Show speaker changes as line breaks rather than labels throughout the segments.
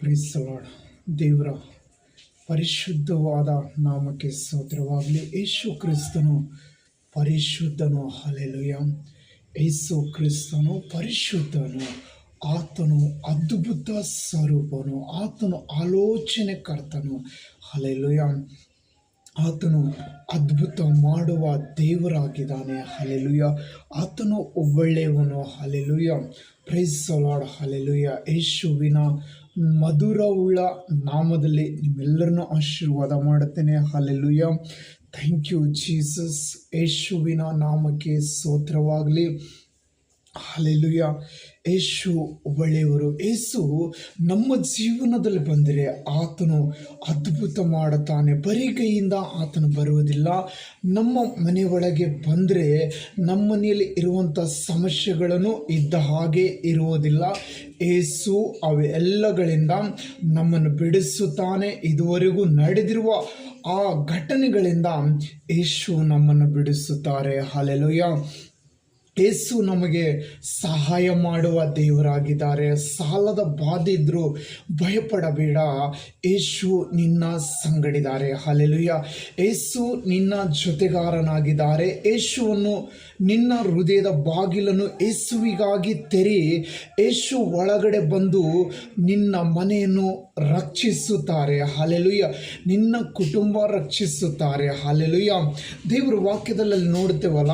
Price the lord. ದೇವರ ಪರಿಶುದ್ಧವಾದ ನಾಮಕ್ಕೆ ಸ್ತೋತ್ರವಾಗಲಿ. ಯೇಸು ಕ್ರಿಸ್ತನು ಪರಿಶುದ್ಧನು. ಹಲ್ಲೆಲೂಯಾ. ಯೇಸು ಕ್ರಿಸ್ತನು ಪರಿಶುದ್ಧನು. ಆತನು ಅದ್ಭುತ ಸ್ವರೂಪನು. ಆತನು ಆಲೋಚನೆಕರ್ತನು. ಹಲ್ಲೆಲೂಯಾ. ಆತನು ಅದ್ಭುತ ಮಾಡುವ ದೇವರಾಗಿದ್ದಾನೆ. ಹಲ್ಲೆಲೂಯಾ. ಆತನು ಒಳ್ಳೆಯವನು. Hallelujah. Praise the Lord. Hallelujah. ಯೇಸುವಿನ ಮಧುರವುಳ್ಳ ನಾಮದಲ್ಲಿ ನಿಮ್ಮೆಲ್ಲರನ್ನು ಆಶೀರ್ವಾದ ಮಾಡುತ್ತೇನೆ. ಹಲ್ಲೆಲೂಯಾ. Thank you Jesus. ಯೇಸುವಿನ ನಾಮಕ್ಕೆ ಸ್ತೋತ್ರವಾಗಲಿ. ಹಲ್ಲೆಲೂಯಾ. ಯೇಸು ಒಳ್ಳೆಯವರು. ಯೇಸು ನಮ್ಮ ಜೀವನದಲ್ಲಿ ಬಂದರೆ ಆತನು ಅದ್ಭುತ ಮಾಡುತ್ತಾನೆ. ಬರಿಗೈಯಿಂದ ಆತನು ಬರುವುದಿಲ್ಲ. ನಮ್ಮ ಮನೆಯೊಳಗೆ ಬಂದರೆ ನಮ್ಮ ಮನೆಯಲ್ಲಿ ಇರುವಂಥ ಸಮಸ್ಯೆಗಳನ್ನು ಇದ್ದ ಹಾಗೆ ಇರುವುದಿಲ್ಲ. ಯೇಸು ಅವೆಲ್ಲಗಳಿಂದ ನಮ್ಮನ್ನು ಬಿಡಿಸುತ್ತಾನೆ. ಇದುವರೆಗೂ ನಡೆದಿರುವ ಆ ಘಟನೆಗಳಿಂದ ಯೇಸು ನಮ್ಮನ್ನು ಬಿಡಿಸುತ್ತಾರೆ. ಹಲ್ಲೆಲೂಯಾ. ಯೇಸು ನಮಗೆ ಸಹಾಯ ಮಾಡುವ ದೇವರಾಗಿದ್ದಾರೆ. ಸಾಲದ ಬಾಧೆ ಇದ್ದರೂ ಭಯಪಡಬೇಡ, ಯೇಸು ನಿನ್ನ ಸಂಗಡಿದ್ದಾರೆ. ಹಲ್ಲೆಲೂಯಾ. ಯೇಸು ನಿನ್ನ ಜೊತೆಗಾರನಾಗಿದ್ದಾರೆ. ಯೇಸುವನ್ನು ನಿನ್ನ ಹೃದಯದ ಬಾಗಿಲನ್ನು ಯೇಸುವಿಗಾಗಿ ತೆರೆ. ಯೇಸು ಒಳಗಡೆ ಬಂದು ನಿನ್ನ ಮನೆಯನ್ನು ರಕ್ಷಿಸುತ್ತಾರೆ. ಹಲ್ಲೆಲೂಯಾ. ನಿನ್ನ ಕುಟುಂಬ ರಕ್ಷಿಸುತ್ತಾರೆ. ಹಲ್ಲೆಲೂಯಾ. ದೇವರ ವಾಕ್ಯದಲ್ಲಿ ನೋಡ್ತೇವಲ್ಲ,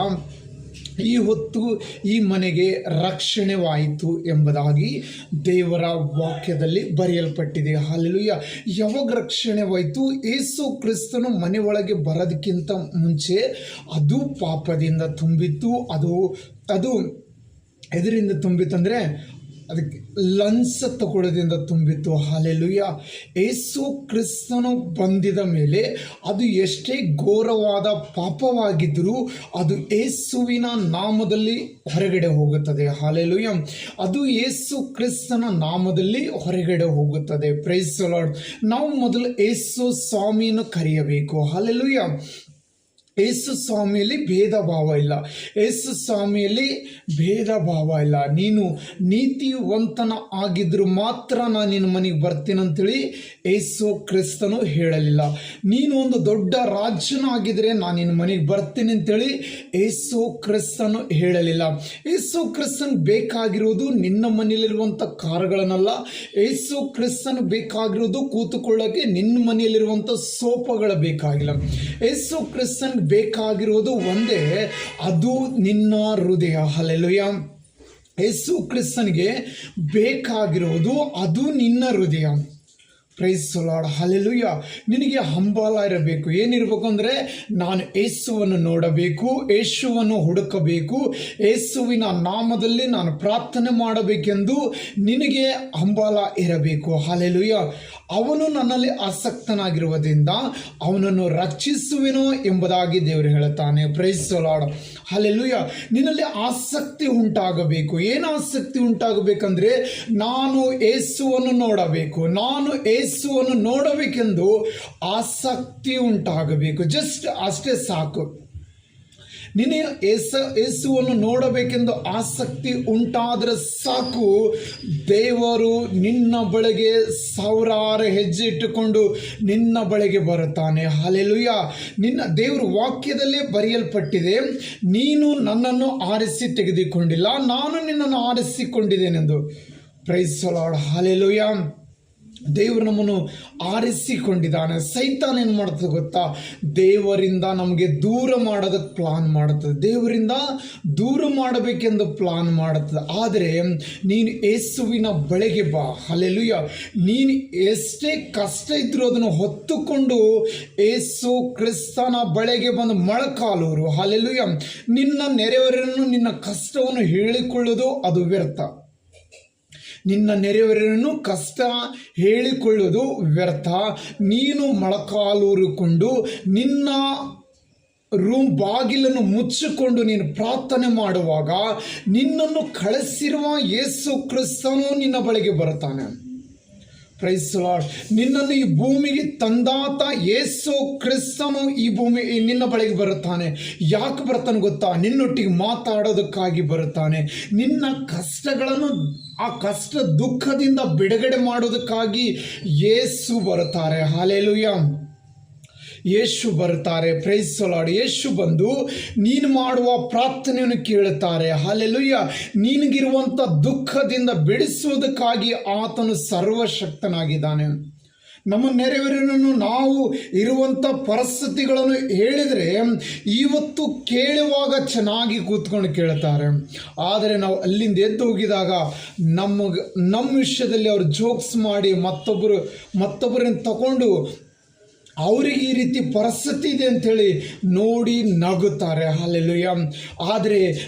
ಈ ಹೊತ್ತು ಈ ಮನೆಗೆ ರಕ್ಷಣೆವಾಯಿತು ಎಂಬುದಾಗಿ ದೇವರ ವಾಕ್ಯದಲ್ಲಿ ಬರೆಯಲ್ಪಟ್ಟಿದೆ. ಹಲ್ಲೆಲೂಯಾ. ಯಾವಾಗ ರಕ್ಷಣೆವಾಯಿತು? ಯೇಸು ಕ್ರಿಸ್ತನು ಮನೆ ಒಳಗೆ ಬರೋದಕ್ಕಿಂತ ಮುಂಚೆ ಅದು ಪಾಪದಿಂದ ತುಂಬಿತ್ತು. ಅದು ಎದರಿಂದ ತುಂಬಿತ್ತಂದರೆ ಅದಕ್ಕೆ ಲಂಚ ತಗೊಳ್ಳೋದ್ರಿಂದ ತುಂಬಿತ್ತು. ಹಲ್ಲೆಲೂಯಾ. ಯೇಸು ಕ್ರಿಸ್ತನು ಬಂದಿದ ಮೇಲೆ ಅದು ಎಷ್ಟೇ ಘೋರವಾದ ಪಾಪವಾಗಿದ್ದರೂ ಅದು ಯೇಸುವಿನ ನಾಮದಲ್ಲಿ ಹೊರಗಡೆ ಹೋಗುತ್ತದೆ. ಹಲ್ಲೆಲೂಯಾ. ಅದು ಯೇಸು ಕ್ರಿಸ್ತನ ನಾಮದಲ್ಲಿ ಹೊರಗಡೆ ಹೋಗುತ್ತದೆ. Praise the Lord. ನಾವು ಮೊದಲು ಯೇಸು ಸ್ವಾಮಿಯನ್ನು ಕರೆಯಬೇಕು. ಹಲ್ಲೆಲೂಯಾ. ಯೇಸು ಸ್ವಾಮಿಯಲ್ಲಿ ಭೇದ ಭಾವ ಇಲ್ಲ. ಯೇಸು ಸ್ವಾಮಿಯಲ್ಲಿ ಭೇದ ಭಾವ ಇಲ್ಲ. ನೀನು ನೀತಿವಂತನ ಆಗಿದ್ರು ಮಾತ್ರ ನಾನು ನಿನ್ನ ಮನೆಗೆ ಬರ್ತೀನಂತೇಳಿ ಯೇಸು ಕ್ರಿಸ್ತನು ಹೇಳಲಿಲ್ಲ. ನೀನು ಒಂದು ದೊಡ್ಡ ರಾಜ್ಯನಾಗಿದ್ರೆ ನಾನು ನಿನ್ನ ಮನೆಗೆ ಬರ್ತೀನಿ ಅಂತೇಳಿ ಯೇಸು ಕ್ರಿಸ್ತನು ಹೇಳಲಿಲ್ಲ. ಯೇಸು ಕ್ರಿಸ್ತನ್ ಬೇಕಾಗಿರೋದು ನಿನ್ನ ಮನೆಯಲ್ಲಿರುವಂಥ ಕಾರುಗಳನ್ನಲ್ಲ. ಯೇಸು ಕ್ರಿಸ್ತನ್ ಬೇಕಾಗಿರೋದು ಕೂತುಕೊಳ್ಳೋಕೆ ನಿನ್ನ ಮನೆಯಲ್ಲಿರುವಂಥ ಸೋಫಾಗಳು ಬೇಕಾಗಿಲ್ಲ. ಯೇಸು ಕ್ರಿಸ್ತನ್ ಬೇಕಾಗಿರೋದು ಒಂದೇ, ಅದು ನಿನ್ನ ಹೃದಯ. ಹಲ್ಲೆಲೂಯಾ. ಯೇಸು ಕ್ರಿಸ್ತನಿಗೆ ಬೇಕಾಗಿರೋದು ಅದು ನಿನ್ನ ಹೃದಯ. Praise the Lord. ಹಲ್ಲೆಲೂಯಾ. ನಿನಗೆ ಹಂಬಲ ಇರಬೇಕು. ಏನಿರಬೇಕು ಅಂದರೆ, ನಾನು ಯೇಸುವನ್ನು ನೋಡಬೇಕು, ಯೇಸುವನ್ನು ಹುಡುಕಬೇಕು, ಯೇಸುವಿನ ನಾಮದಲ್ಲಿ ನಾನು ಪ್ರಾರ್ಥನೆ ಮಾಡಬೇಕೆಂದು ನಿನಗೆ ಹಂಬಲ ಇರಬೇಕು. ಹಲ್ಲೆಲೂಯಾ. ಅವನು ನನ್ನಲ್ಲಿ ಆಸಕ್ತನಾಗಿರುವುದರಿಂದ ಅವನನ್ನು ರಕ್ಷಿಸುವೆನೋ ಎಂಬುದಾಗಿ ದೇವರು ಹೇಳುತ್ತಾನೆ. Praise the Lord. ಹಲ್ಲೆಲೂಯಾ. ನಿನ್ನಲ್ಲಿ ಆಸಕ್ತಿ ಉಂಟಾಗಬೇಕು. ಏನು ಆಸಕ್ತಿ ಉಂಟಾಗಬೇಕಂದ್ರೆ, ನಾನು ಯೇಸುವನ್ನು ನೋಡಬೇಕು, ನಾನು ಯೇಸುವನ್ನು ನೋಡಬೇಕೆಂದು ಆಸಕ್ತಿ ಉಂಟಾಗಬೇಕು. ಜಸ್ಟ್ ಅಷ್ಟೇ ಸಾಕು. ನೀನು ಯೇಸುವನ್ನು ನೋಡಬೇಕೆಂದು ಆಸಕ್ತಿ ಉಂಟಾದರೆ ಸಾಕು, ದೇವರು ನಿನ್ನ ಬಳಿಗೆ ಸಾವಿರಾರು ಹೆಜ್ಜೆ ಇಟ್ಟುಕೊಂಡು ನಿನ್ನ ಬಳಿಗೆ ಬರುತ್ತಾನೆ. ಹಲ್ಲೆಲೂಯಾ. ನಿನ್ನ ದೇವರ ವಾಕ್ಯದಲ್ಲೇ ಬರೆಯಲ್ಪಟ್ಟಿದೆ, ನೀನು ನನ್ನನ್ನು ಆರಿಸಿ ತೆಗೆದುಕೊಂಡಿಲ್ಲ, ನಾನು ನಿನ್ನನ್ನು ಆರಿಸಿಕೊಂಡಿದ್ದೇನೆಂದು. Praise the Lord. ಹಲ್ಲೆಲೂಯಾ. ದೇವರು ನಮ್ಮನ್ನು ಆರಿಸಿಕೊಂಡಿದ್ದಾನೆ. ಸೈತಾನ ಏನು ಮಾಡ್ತದೆ ಗೊತ್ತಾ? ದೇವರಿಂದ ನಮಗೆ ದೂರ ಮಾಡೋದಕ್ಕೆ ಪ್ಲಾನ್ ಮಾಡುತ್ತದೆ. ದೇವರಿಂದ ದೂರ ಮಾಡಬೇಕೆಂದು ಪ್ಲಾನ್ ಮಾಡುತ್ತದೆ. ಆದರೆ ನೀನು ಯೇಸುವಿನ ಬಳಿಗೆ ಬಾ. ಹಲ್ಲೆಲೂಯಾ. ನೀನು ಎಷ್ಟೇ ಕಷ್ಟ ಇದ್ರೂ ಅದನ್ನು ಹೊತ್ತುಕೊಂಡು ಯೇಸು ಕ್ರಿಸ್ತನ ಬಳಿಗೆ ಬಂದು ಮೊಳಕಾಲೂರು. ಹಲ್ಲೆಲೂಯಾ. ನಿನ್ನ ನೆರೆಯವರನ್ನು, ನಿನ್ನ ಕಷ್ಟವನ್ನು ಹೇಳಿಕೊಳ್ಳೋದು ಅದು ವ್ಯರ್ಥ. ನಿನ್ನ ನೆರೆಯವರನ್ನು ಕಷ್ಟ ಹೇಳಿಕೊಳ್ಳುವುದು ವ್ಯರ್ಥ. ನೀನು ಮೊಳಕಾಲೂರಿಕೊಂಡು ನಿನ್ನ ರೂಮ್ ಬಾಗಿಲನ್ನು ಮುಚ್ಚಿಕೊಂಡು ನೀನು ಪ್ರಾರ್ಥನೆ ಮಾಡುವಾಗ ನಿನ್ನನ್ನು ಕಳಿಸಿರುವ ಯೇಸು ಕ್ರಿಸ್ತನು ನಿನ್ನ ಬಳಿಗೆ ಬರುತ್ತಾನೆ. Praise the Lord. ನಿನ್ನನ್ನು ಈ ಭೂಮಿಗೆ ತಂದಾತ ಯೇಸು ಕ್ರಿಸ್ತನು ಈ ಭೂಮಿ ನಿನ್ನ ಬಳಿಗೆ ಬರುತ್ತಾನೆ. ಯಾಕೆ ಬರ್ತಾನೆ ಗೊತ್ತಾ? ನಿನ್ನೊಟ್ಟಿಗೆ ಮಾತಾಡೋದಕ್ಕಾಗಿ ಬರುತ್ತಾನೆ. ನಿನ್ನ ಕಷ್ಟಗಳನ್ನು ಆ ಕಷ್ಟ ದುಃಖದಿಂದ ಬಿಡುಗಡೆ ಮಾಡೋದಕ್ಕಾಗಿ ಯೇಸು ಬರುತ್ತಾರೆ. ಹಲ್ಲೆಲೂಯಾ. ಯೇಸು ಬರ್ತಾರೆ. Price the lord. ಯೇಸು ಬಂದು ನೀನು ಮಾಡುವ ಪ್ರಾರ್ಥನೆಯನ್ನು ಕೇಳುತ್ತಾರೆ. ಹಲ್ಲೆಲೂಯಾ. ನಿನಗಿರುವಂಥ ದುಃಖದಿಂದ ಬಿಡಿಸುವುದಕ್ಕಾಗಿ ಆತನು ಸರ್ವಶಕ್ತನಾಗಿದ್ದಾನೆ. ನಮ್ಮ ನೆರವೇರನ್ನು ನಾವು ಇರುವಂಥ ಪರಿಸ್ಥಿತಿಗಳನ್ನು ಹೇಳಿದರೆ ಇವತ್ತು ಕೇಳುವಾಗ ಚೆನ್ನಾಗಿ ಕೂತ್ಕೊಂಡು ಕೇಳ್ತಾರೆ. ಆದರೆ ನಾವು ಅಲ್ಲಿಂದ ಎದ್ದು ಹೋಗಿದಾಗ ನಮ್ಮ ವಿಷಯದಲ್ಲಿ ಅವರು ಜೋಕ್ಸ್ ಮಾಡಿ ಮತ್ತೊಬ್ಬರನ್ನು ತಗೊಂಡು ಅವ್ರಿಗೆ ಈ ರೀತಿ ಪರಿಸ್ಥಿತಿ ಇದೆ ಅಂಥೇಳಿ ನೋಡಿ ನಗುತ್ತಾರೆ. ಹಲ್ಲೆಲೂಯಾ. ಆದರೆ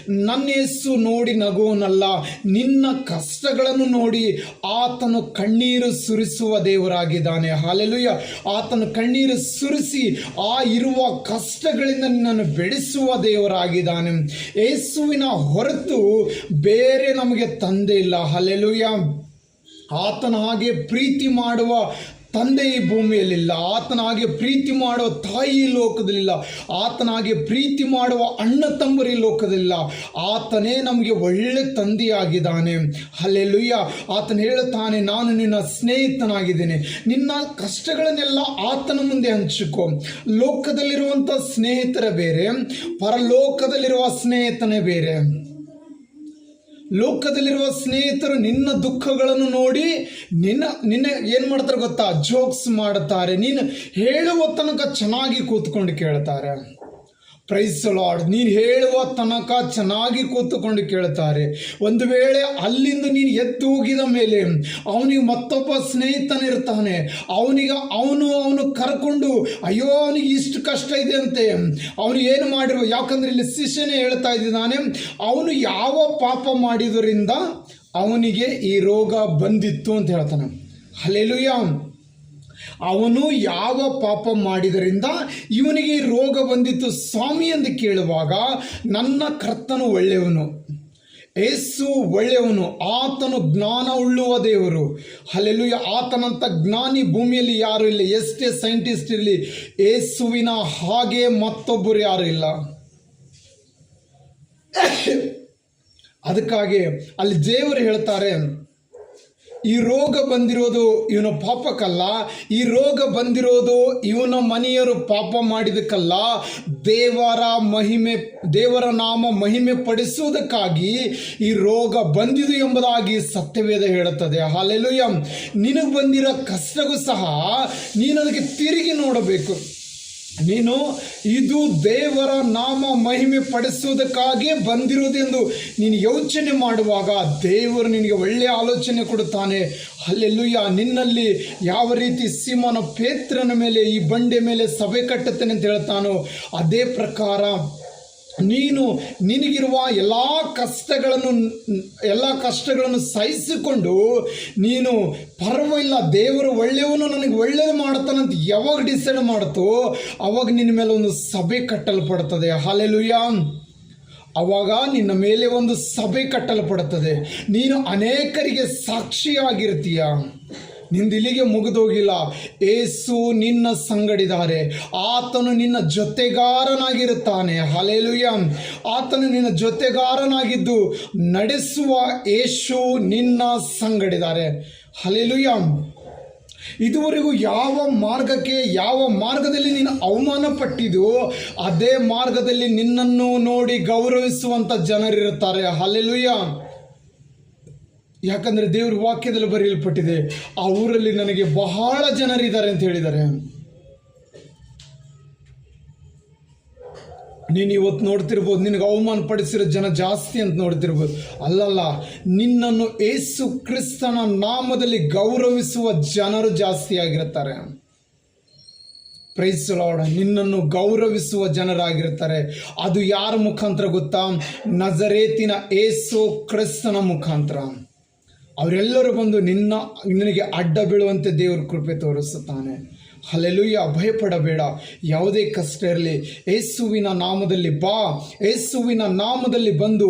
ನನ್ನ ಯೇಸು ನೋಡಿ ನಗುವನಲ್ಲ, ನಿನ್ನ ಕಷ್ಟಗಳನ್ನು ನೋಡಿ ಆತನು ಕಣ್ಣೀರು ಸುರಿಸುವ ದೇವರಾಗಿದ್ದಾನೆ. ಹಲ್ಲೆಲೂಯಾ. ಆತನು ಕಣ್ಣೀರು ಸುರಿಸಿ ಆ ಇರುವ ಕಷ್ಟಗಳಿಂದ ನಿನ್ನನ್ನು ಬೆಳೆಸುವ ದೇವರಾಗಿದ್ದಾನೆ. ಯೇಸುವಿನ ಹೊರತು ಬೇರೆ ನಮಗೆ ತಂದೆ ಇಲ್ಲ. ಹಲ್ಲೆಲೂಯಾ. ಆತನ ಹಾಗೆ ಪ್ರೀತಿ ಮಾಡುವ ತಂದೆ ಈ ಭೂಮಿಯಲ್ಲಿಲ್ಲ. ಆತನಾಗೆ ಪ್ರೀತಿ ಮಾಡುವ ತಾಯಿ ಈ ಲೋಕದಲ್ಲಿಲ್ಲ. ಆತನಾಗೆ ಪ್ರೀತಿ ಮಾಡುವ ಅಣ್ಣ ತಮ್ಮರು ಈ ಲೋಕದಲ್ಲಿಲ್ಲ. ಆತನೇ ನಮಗೆ ಒಳ್ಳೆ ತಂದೆಯಾಗಿದ್ದಾನೆ. ಹಲ್ಲೆಲೂಯಾ. ಆತನು ಹೇಳುತ್ತಾನೆ, ನಾನು ನಿನ್ನ ಸ್ನೇಹಿತನಾಗಿದ್ದೇನೆ. ನಿನ್ನ ಕಷ್ಟಗಳನ್ನೆಲ್ಲ ಆತನ ಮುಂದೆ ಹಂಚಿಕೊ. ಲೋಕದಲ್ಲಿರುವಂಥ ಸ್ನೇಹಿತರ ಬೇರೆ, ಪರಲೋಕದಲ್ಲಿರುವ ಸ್ನೇಹಿತನೇ ಬೇರೆ. ಲೋಕದಲ್ಲಿರುವ ಸ್ನೇಹಿತರು ನಿನ್ನ ದುಃಖಗಳನ್ನು ನೋಡಿ ನಿನ್ನ ಏನು ಮಾಡ್ತಾರೆ ಗೊತ್ತಾ? ಜೋಕ್ಸ್ ಮಾಡ್ತಾರೆ. ನೀನು ಹೇಳುವ ತನಕ ಚೆನ್ನಾಗಿ ಕೂತ್ಕೊಂಡು ಕೇಳ್ತಾರೆ. Praise the Lord. ನೀನು ಹೇಳುವ ತನಕ ಚೆನ್ನಾಗಿ ಕೂತುಕೊಂಡು ಕೇಳ್ತಾರೆ. ಒಂದು ವೇಳೆ ಅಲ್ಲಿಂದ ನೀನು ಎದ್ದು ಹೋಗಿದ ಮೇಲೆ ಅವನಿಗೆ ಮತ್ತೊಬ್ಬ ಸ್ನೇಹಿತನಿರ್ತಾನೆ. ಅವನು ಕರ್ಕೊಂಡು, ಅಯ್ಯೋ ಅವನಿಗೆ ಇಷ್ಟು ಕಷ್ಟ ಇದೆ ಅಂತೆ, ಅವನು ಏನು ಮಾಡಿರುವ, ಯಾಕಂದ್ರೆ ಇಲ್ಲಿ ಶಿಷ್ಯನೇ ಹೇಳ್ತಾ ಇದ್ದಾನೆ, ಅವನು ಯಾವ ಪಾಪ ಮಾಡಿದ್ರಿಂದ ಅವನಿಗೆ ಈ ರೋಗ ಬಂದಿತ್ತು ಅಂತ ಹೇಳ್ತಾನೆ. ಹಲ್ಲೆಲೂಯಾ. ಅವನು ಯಾವ ಪಾಪ ಮಾಡಿದರಿಂದ ಇವನಿಗೆ ರೋಗ ಬಂದಿತ್ತು ಸ್ವಾಮಿ ಎಂದು ಕೇಳುವಾಗ, ನನ್ನ ಕರ್ತನು ಒಳ್ಳೆಯವನು, ಯೇಸು ಒಳ್ಳೆಯವನು, ಆತನು ಜ್ಞಾನ ಉಳ್ಳುವ ದೇವರು. ಹಲ್ಲೆಲೂಯಾ. ಆತನಂತ ಜ್ಞಾನಿ ಭೂಮಿಯಲ್ಲಿ ಯಾರು ಇಲ್ಲ. ಎಷ್ಟೇ ಸೈಂಟಿಸ್ಟ್ ಇರಲಿ, ಯೇಸುವಿನ ಹಾಗೆ ಮತ್ತೊಬ್ಬರು ಯಾರು ಇಲ್ಲ. ಅದಕ್ಕಾಗಿ ಅಲ್ಲಿ ದೇವರು ಹೇಳ್ತಾರೆ, ಈ ರೋಗ ಬಂದಿರೋದು ಇವನ ಪಾಪಕ್ಕಲ್ಲ, ಈ ರೋಗ ಬಂದಿರೋದು ಇವನ ಮನೆಯವರು ಪಾಪ ಮಾಡಿದಕ್ಕಲ್ಲ, ದೇವರ ನಾಮ ಮಹಿಮೆ ಪಡಿಸುವುದಕ್ಕಾಗಿ ಈ ರೋಗ ಬಂದಿದು ಎಂಬುದಾಗಿ ಸತ್ಯವೇದ ಹೇಳುತ್ತದೆ. ಹಲ್ಲೆಲೂಯಾ. ನಿನಗೆ ಬಂದಿರೋ ಕಷ್ಟಗೂ ಸಹ ನೀನು ಅದಕ್ಕೆ ತಿರುಗಿ ನೋಡಬೇಕು. ನೀನು ಇದು ದೇವರ ನಾಮ ಮಹಿಮೆ ಪಡಿಸುವುದಕ್ಕಾಗಿ ಬಂದಿರುವುದೆಂದು ನೀನು ಯೋಚನೆ ಮಾಡುವಾಗ ದೇವರು ನಿನಗೆ ಒಳ್ಳೆಯ ಆಲೋಚನೆ ಕೊಡುತ್ತಾನೆ. ಹಲ್ಲೆಲೂಯಾ. ನಿನ್ನಲ್ಲಿ ಯಾವ ರೀತಿ ಸೀಮೋನ ಪೇತ್ರನ ಮೇಲೆ ಈ ಬಂಡೆ ಮೇಲೆ ಸಭೆ ಕಟ್ಟುತ್ತೇನೆ ಅಂತ ಹೇಳ್ತಾನೋ, ಅದೇ ಪ್ರಕಾರ ನಿನಗಿರುವ ಎಲ್ಲ ಕಷ್ಟಗಳನ್ನು ಸಹಿಸಿಕೊಂಡು ನೀನು ಪರವಾಗಿಲ್ಲ, ದೇವರು ಒಳ್ಳೆಯವನು, ನನಗೆ ಒಳ್ಳೆಯದು ಮಾಡ್ತಾನಂತ ಯಾವಾಗ ಡಿಸೈಡ್ ಮಾಡ್ತೋ ಅವಾಗ ನಿನ್ನ ಮೇಲೆ ಒಂದು ಸಭೆ ಕಟ್ಟಲ್ಪಡ್ತದೆ. ಹಲ್ಲೆಲೂಯಾ. ಅವಾಗ ನಿನ್ನ ಮೇಲೆ ಒಂದು ಸಭೆ ಕಟ್ಟಲ್ಪಡುತ್ತದೆ. ನೀನು ಅನೇಕರಿಗೆ ಸಾಕ್ಷಿಯಾಗಿರ್ತೀಯ. ನಿಂದಿಲ್ಲಿಗೆ ಮುಗಿದೋಗಿಲ್ಲ. ಯೇಸು ನಿನ್ನ ಸಂಗಡಿದ್ದಾರೆ. ಆತನು ನಿನ್ನ ಜೊತೆಗಾರನಾಗಿರುತ್ತಾನೆ. ಹಲ್ಲೆಲೂಯಾ. ಆತನು ನಿನ್ನ ಜೊತೆಗಾರನಾಗಿದ್ದು ನಡೆಸುವ ಯೇಸು ನಿನ್ನ ಸಂಗಡಿದ್ದಾರೆ. ಹಲ್ಲೆಲೂಯಾ. ಇದುವರೆಗೂ ಯಾವ ಮಾರ್ಗದಲ್ಲಿ ನೀನು ಅವಮಾನ ಪಟ್ಟಿದೋ ಅದೇ ಮಾರ್ಗದಲ್ಲಿ ನಿನ್ನನ್ನು ನೋಡಿ ಗೌರವಿಸುವಂಥ ಜನರಿರುತ್ತಾರೆ. ಹಲ್ಲೆಲೂಯಾ. ಯಾಕಂದರೆ ದೇವ್ರ ವಾಕ್ಯದಲ್ಲಿ ಬರೆಯಲ್ಪಟ್ಟಿದೆ, ಆ ಊರಲ್ಲಿ ನನಗೆ ಬಹಳ ಜನರಿದ್ದಾರೆ ಅಂತ ಹೇಳಿದ್ದಾರೆ. ನೀನು ಇವತ್ತು ನೋಡ್ತಿರ್ಬೋದು, ನಿನಗೆ ಅವಮಾನ ಪಡಿಸಿರೋ ಜನ ಜಾಸ್ತಿ ಅಂತ ನೋಡ್ತಿರ್ಬೋದು. ಅಲ್ಲಲ್ಲ, ನಿನ್ನನ್ನು ಯೇಸು ಕ್ರಿಸ್ತನ ನಾಮದಲ್ಲಿ ಗೌರವಿಸುವ ಜನರು ಜಾಸ್ತಿ ಆಗಿರುತ್ತಾರೆ. Praise the Lord. ನಿನ್ನನ್ನು ಗೌರವಿಸುವ ಜನರಾಗಿರ್ತಾರೆ. ಅದು ಯಾರ ಮುಖಾಂತರ ಗೊತ್ತಾ? ನಜರೇತಿನ ಯೇಸು ಕ್ರಿಸ್ತನ ಮುಖಾಂತರ. ಅವರೆಲ್ಲರೂ ಬಂದು ನಿನಗೆ ಅಡ್ಡ ಬೀಳುವಂತೆ ದೇವರು ಕೃಪೆ ತೋರಿಸುತ್ತಾನೆ. ಹಲ್ಲೆಲೂಯಾ. ಭಯಪಡಬೇಡ. ಯಾವುದೇ ಕಷ್ಟ ಇರಲಿ, ಯೇಸುವಿನ ನಾಮದಲ್ಲಿ ಬಾ. ಯೇಸುವಿನ ನಾಮದಲ್ಲಿ ಬಂದು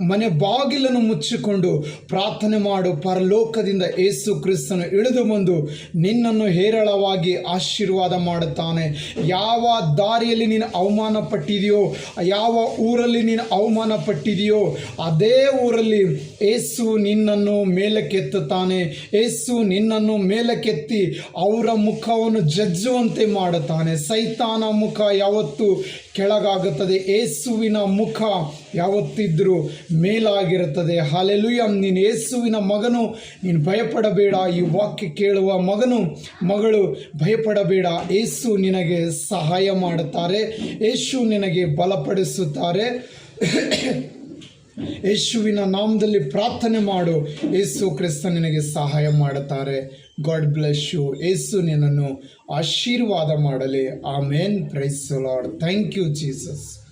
ಮನೆ ಬಾಗಿಲನ್ನು ಮುಚ್ಚಿಕೊಂಡು ಪ್ರಾರ್ಥನೆ ಮಾಡು. ಪರಲೋಕದಿಂದ ಯೇಸು ಕ್ರಿಸ್ತನು ಇಳಿದು ಬಂದು ನಿನ್ನನ್ನು ಹೇರಳವಾಗಿ ಆಶೀರ್ವಾದ ಮಾಡುತ್ತಾನೆ. ಯಾವ ದಾರಿಯಲ್ಲಿ ನೀನು ಅವಮಾನ ಪಟ್ಟಿದೆಯೋ, ಯಾವ ಊರಲ್ಲಿ ನೀನು ಅವಮಾನ ಪಟ್ಟಿದೆಯೋ, ಅದೇ ಊರಲ್ಲಿ ಯೇಸು ನಿನ್ನನ್ನು ಮೇಲಕ್ಕೆತ್ತುತ್ತಾನೆ. ಯೇಸು ನಿನ್ನನ್ನು ಮೇಲಕ್ಕೆತ್ತಿ ಅವರ ಮುಖವನ್ನು ಜಜ್ಜುವಂತೆ ಮಾಡುತ್ತಾನೆ. ಸೈತಾನ ಮುಖ ಯಾವತ್ತೂ ಕೆಳಗಾಗುತ್ತದೆ, ಯೇಸುವಿನ ಮುಖ ಯಾವತ್ತಿದ್ರೂ ಮೇಲಾಗಿರುತ್ತದೆ. ಹಲ್ಲೆಲೂಯಾ. ನೀನು ಯೇಸುವಿನ ಮಗನು, ನೀನು ಭಯಪಡಬೇಡ. ಈ ವಾಕ್ಯ ಕೇಳುವ ಮಗನು ಮಗಳು ಭಯಪಡಬೇಡ. ಯೇಸು ನಿನಗೆ ಸಹಾಯ ಮಾಡುತ್ತಾರೆ, ಯೇಸು ನಿನಗೆ ಬಲಪಡಿಸುತ್ತಾರೆ. ಯೇಸುವಿನ ನಾಮದಲ್ಲಿ ಪ್ರಾರ್ಥನೆ ಮಾಡು, ಯೇಸು ಕ್ರಿಸ್ತ ನಿನಗೆ ಸಹಾಯ ಮಾಡುತ್ತಾರೆ. God bless you. ಯೇಸು ನಿನ್ನನ್ನು ಆಶೀರ್ವಾದ ಮಾಡಲಿ. Amen. Praise the Lord. Thank you Jesus.